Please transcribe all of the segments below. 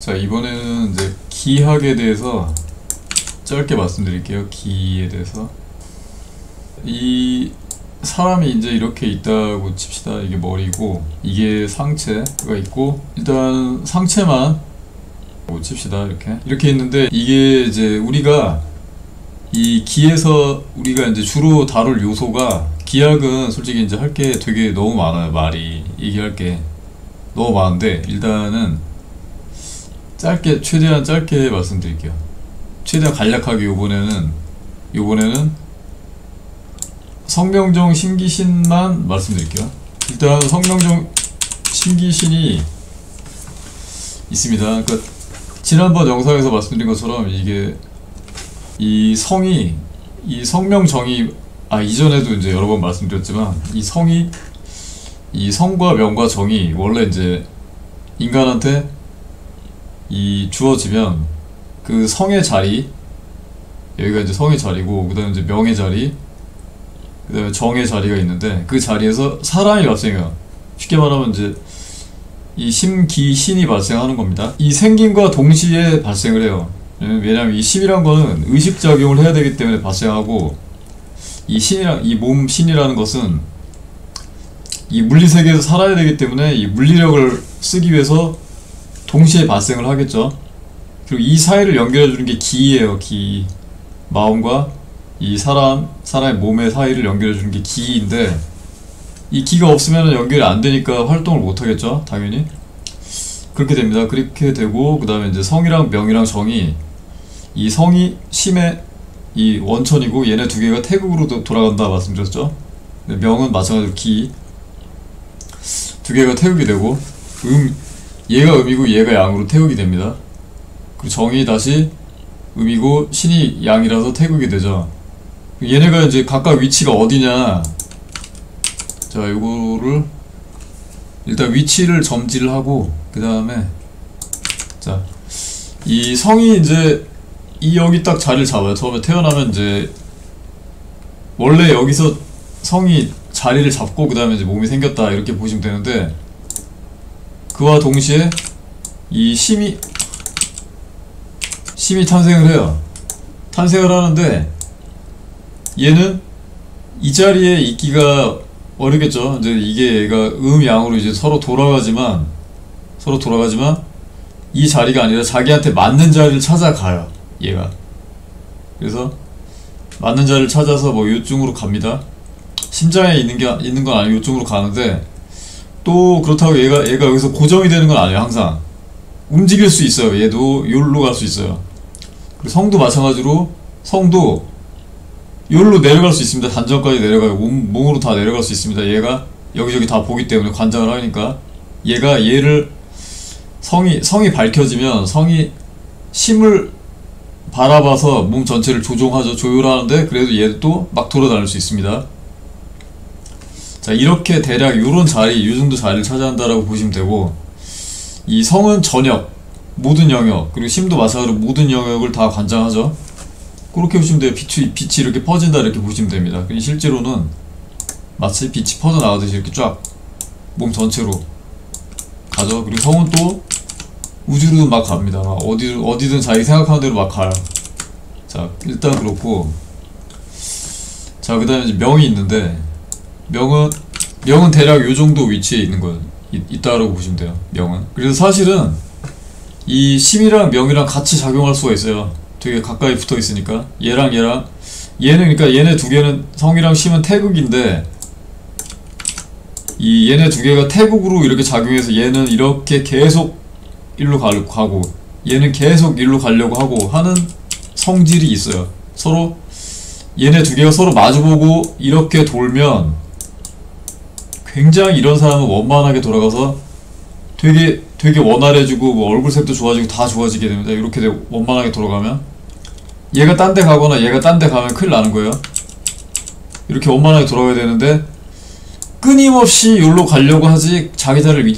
자, 이번에는 이제 기학에 대해서 짧게 말씀드릴게요. 기에 대해서. 이 사람이 이제 이렇게 있다고 칩시다. 이게 머리고 이게 상체가 있고, 일단 상체만 칩시다. 이렇게 있는데, 이게 이제 우리가 이 기에서 우리가 이제 주로 다룰 요소가, 기학은 솔직히 이제 할 게 되게 너무 많아요. 말이 얘기할 게 너무 많은데, 일단은 최대한 짧게 말씀드릴게요. 최대한 간략하게. 요번에는 성명종 신기신만 말씀드릴게요. 일단 성명종 신기신이 있습니다. 그러니까 지난번 영상에서 말씀드린 것처럼 이게 이 성이, 이 성명정이, 이전에도 이제 여러 번 말씀드렸지만, 이 성이, 이 성과 명과 정이 원래 이제 인간한테 이 주어지면 그 성의 자리, 여기가 이제 성의 자리고, 그 다음에 이제 명의 자리, 그 다음에 정의 자리가 있는데, 그 자리에서 사람이 발생해요. 쉽게 말하면 이제 이 심기신이 발생하는 겁니다. 이 생김과 동시에 발생을 해요. 왜냐면 이 심이란 거는 의식작용을 해야 되기 때문에 발생하고, 이 신이랑, 이 몸 신이라는 것은 이 물리세계에서 살아야 되기 때문에 이 물리력을 쓰기 위해서 동시에 발생을 하겠죠. 그리고 이 사이를 연결해주는 게 기예요. 기. 마음과 이 사람의 몸의 사이를 연결해주는 게 기인데, 이 기가 없으면 연결이 안 되니까 활동을 못 하겠죠. 당연히. 그렇게 됩니다. 그렇게 되고, 그 다음에 이제 성이랑 명이랑 정이, 이 성이 심의 이 원천이고, 얘네 두 개가 태극으로 돌아간다 말씀드렸죠. 명은 마찬가지로 기. 두 개가 태극이 되고, 얘가 음이고 얘가 양으로 태극이 됩니다. 그리고 정이 다시 음이고 신이 양이라서 태극이 되죠. 얘네가 이제 각각 위치가 어디냐. 자, 요거를 일단 위치를 점지를 하고, 그 다음에 자, 이 성이 이제 여기 딱 자리를 잡아요. 처음에 태어나면 이제 원래 여기서 성이 자리를 잡고, 그 다음에 이제 몸이 생겼다, 이렇게 보시면 되는데, 그와 동시에 이 심이 탄생을 해요. 탄생을 하는데, 얘는 이 자리에 있기가 어렵겠죠. 이제 이게 얘가 양으로 이제 서로 돌아가지만 이 자리가 아니라 자기한테 맞는 자리를 찾아가요. 얘가. 그래서 맞는 자리를 찾아서 뭐 요쪽으로 갑니다. 심장에 있는 건 아니고 요쪽으로 가는데, 또 그렇다고 얘가 여기서 고정이 되는 건 아니에요. 항상 움직일 수 있어요. 얘도 요로 갈 수 있어요. 그리고 성도 마찬가지로, 성도 요로 내려갈 수 있습니다. 단전까지 내려가요. 몸으로 다 내려갈 수 있습니다. 얘가 여기저기 다 보기 때문에, 관장을 하니까. 얘를 성이 밝혀지면 성이 심을 바라봐서 몸 전체를 조종하죠. 조율하는데, 그래도 얘도 막 돌아다닐 수 있습니다. 자, 이렇게 대략 요런 자리, 요정도 자리를 차지한다라고 보시면 되고, 이 성은 전역, 모든 영역, 그리고 심도 마찬가지로 모든 영역을 다 관장하죠. 그렇게 보시면 돼요. 빛이 이렇게 퍼진다, 이렇게 보시면 됩니다. 실제로는 마치 빛이 퍼져나가듯이 이렇게 쫙 몸 전체로 가죠. 그리고 성은 또 우주로 막 갑니다. 막 어디든 자기 생각하는 대로 막 가요. 자, 일단 그렇고, 자, 그 다음에 이제 명이 있는데, 명은 대략 요 정도 위치에 있는 거예요. 있다라고 보시면 돼요. 명은. 그래서 사실은 이 심이랑 명이랑 같이 작용할 수가 있어요. 되게 가까이 붙어 있으니까. 얘는 그러니까 얘네 두 개는, 성이랑 심은 태극인데, 이 얘네 두 개가 태극으로 이렇게 작용해서 얘는 이렇게 계속 일로 가고, 얘는 계속 일로 가려고 하고 하는 성질이 있어요. 서로 얘네 두 개가 서로 마주보고 이렇게 돌면, 굉장히 이런 사람은 원만하게 돌아가서 되게 원활해지고, 뭐 얼굴색도 좋아지고 다 좋아지게 됩니다. 이렇게 원만하게 돌아가면. 얘가 딴 데 가거나 얘가 딴 데 가면 큰일 나는 거예요. 이렇게 원만하게 돌아가야 되는데, 끊임없이 여기로 가려고 하지, 자기 자리를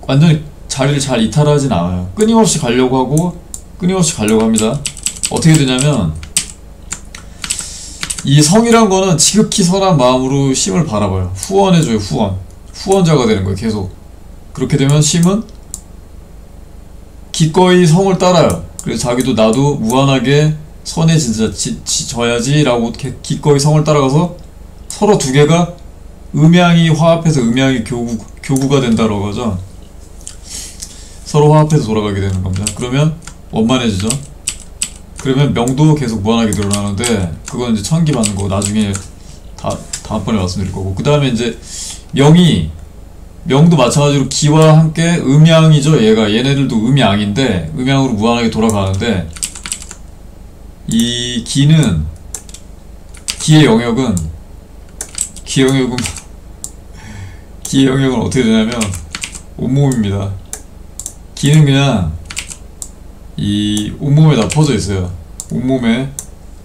완전히 자리를 잘 이탈하진 않아요. 끊임없이 가려고 합니다. 어떻게 되냐면, 이 성이란 거는 지극히 선한 마음으로 심을 바라봐요. 후원해줘요. 후원자가 되는 거예요. 계속. 그렇게 되면 심은 기꺼이 성을 따라요. 그래서 자기도 나도 무한하게 선해져야지 라고 기꺼이 성을 따라가서 서로 두 개가 음양이 화합해서 음양이 교구가 된다라고 하죠. 서로 화합해서 돌아가게 되는 겁니다. 그러면 원만해지죠. 그러면 명도 계속 무한하게 늘어나는데 그건 이제 천기 받는 거 나중에 다음번에 말씀드릴 거고, 그 다음에 이제 명도 마찬가지로 기와 함께 음양이죠. 얘네들도 음양인데 음양으로 무한하게 돌아가는데, 이 기의 영역은 어떻게 되냐면 온몸입니다. 기는 그냥 이 온몸에 다 퍼져 있어요. 온몸에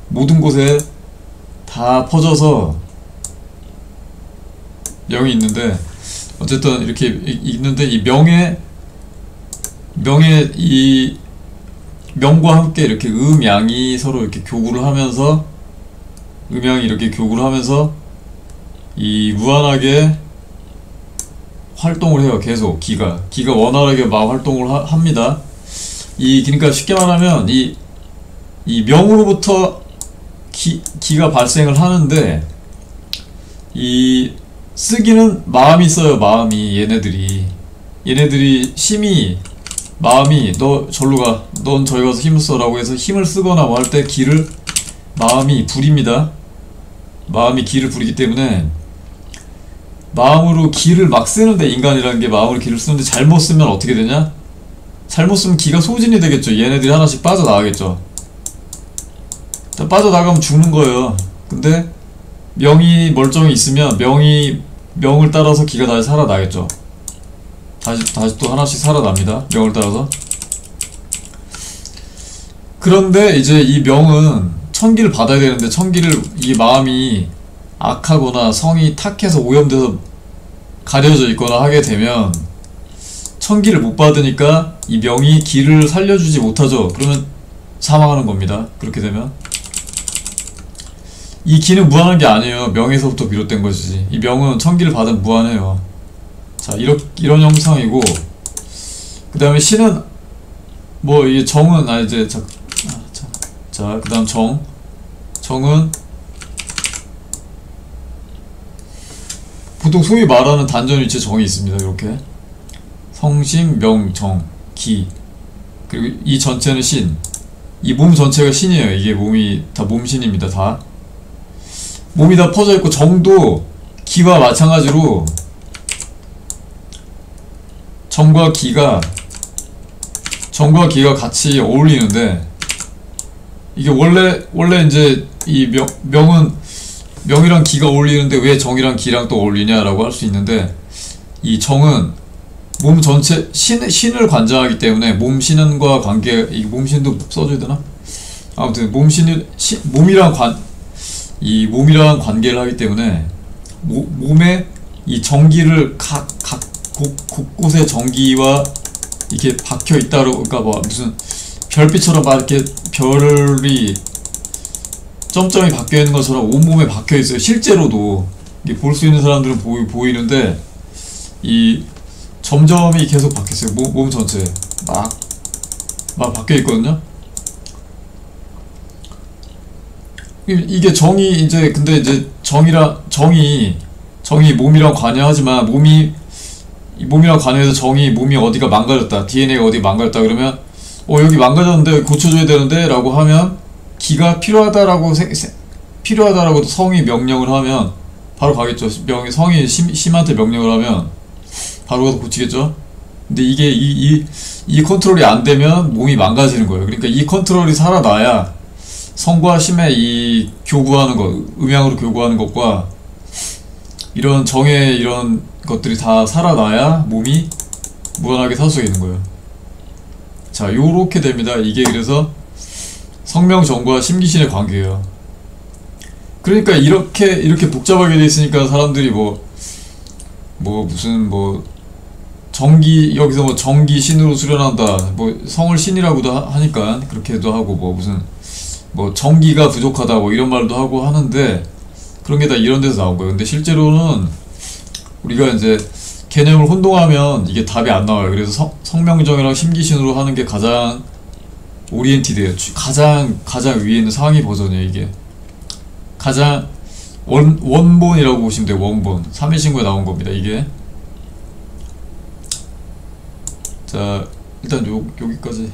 모든 곳에 다 퍼져서 명이 있는데, 어쨌든 이렇게 있는데, 이 이 명과 함께 이렇게 음양이 서로 이렇게 교구를 하면서, 음양이 이렇게 교구를 하면서 이 무한하게 활동을 해요. 계속 기가 원활하게 막 활동을 합니다. 그러니까 쉽게 말하면 이 명으로부터 기가 발생을 하는데, 이 쓰기는 마음이 써요. 마음이 얘네들이 심히 마음이 너 절로 가, 넌 저기 가서 힘을 써 라고 해서 힘을 쓰거나 뭐 할 때 기를 마음이 부립니다. 마음이 기를 부리기 때문에 마음으로 기를 막 쓰는데, 인간이라는 게 마음으로 기를 쓰는데 잘못 쓰면 어떻게 되냐? 잘못 쓰면 기가 소진이 되겠죠. 얘네들이 하나씩 빠져나가겠죠. 빠져나가면 죽는 거예요. 근데 명이 멀쩡히 있으면 명을 따라서 기가 다시 살아나겠죠. 다시 또 하나씩 살아납니다. 명을 따라서. 그런데 이제 이 명은 천기를 받아야 되는데, 이 마음이 악하거나 성이 탁해서 오염돼서 가려져 있거나 하게 되면 천기를 못 받으니까 이 명이 기를 살려주지 못하죠. 그러면 사망하는 겁니다. 그렇게 되면 이 기는 무한한 게 아니에요. 명에서부터 비롯된 것이지. 이 명은 천기를 받으면 무한해요. 자, 이런 형상이고, 그 다음에 신은 뭐 이게 정은 이제 자, 그 다음 정은 보통 소위 말하는 단전 위치에 정이 있습니다. 이렇게 성심, 명, 정, 기, 그리고 이 전체는 신. 이 몸 전체가 신이에요. 이게 몸이 다 몸신입니다. 다 몸이 다 퍼져 있고, 정도 기와 마찬가지로 정과 기가 같이 어울리는데, 이게 원래 이제 이 명이랑 기가 어울리는데 왜 정이랑 기랑 또 어울리냐라고 할 수 있는데, 이 정은 몸 전체 신을 관장하기 때문에 몸신과 관계, 이 몸신도 써줘야 되나? 아무튼 몸이랑 관계를 하기 때문에 몸에 이 정기를 각 곳곳에 정기와 이렇게 박혀 있다고, 그러니까 뭐 무슨 별빛처럼 막 이렇게 별이 점점이 박혀 있는 것처럼 온몸에 박혀 있어요. 실제로도 이게 볼 수 있는 사람들은 보이는데, 이 점점이 계속 박혀 있어요. 몸 전체에 막 박혀 있거든요. 이게 정이 이제, 근데 이제 정이 몸이랑 관여하지만, 몸이랑 관여해서 정이 몸이 어디가 망가졌다, DNA가 어디 망가졌다 그러면 여기 망가졌는데 고쳐줘야 되는데 라고 하면, 기가 필요하다라고 성이 명령을 하면 바로 가겠죠. 성이 심한테 명령을 하면 바로 가서 고치겠죠. 근데 이게 이 컨트롤이 안 되면 몸이 망가지는 거예요. 그러니까 이 컨트롤이 살아나야 성과 심의 이 교구하는 것, 음양으로 교구하는 것과 이런 정의 이런 것들이 다 살아나야 몸이 무한하게 살 수 있는 거예요. 자, 요렇게 됩니다. 이게 그래서 성명정과 심기신의 관계예요. 그러니까 이렇게 복잡하게 돼 있으니까 사람들이 무슨 여기서 뭐 정기신으로 수련한다, 뭐 성을 신이라고도 하니까 그렇게도 하고, 무슨 정기가 부족하다 이런 말도 하고 하는데, 그런 게 다 이런 데서 나온 거예요. 근데 실제로는 우리가 이제 개념을 혼동하면 이게 답이 안 나와요. 그래서 성명정이랑 심기신으로 하는 게 가장 오리엔티드예요. 가장 위에 있는 상위 버전이에요. 이게 가장 원본이라고 보시면 돼요. 원본 3일 신고에 나온 겁니다. 이게. 자, 일단 여기까지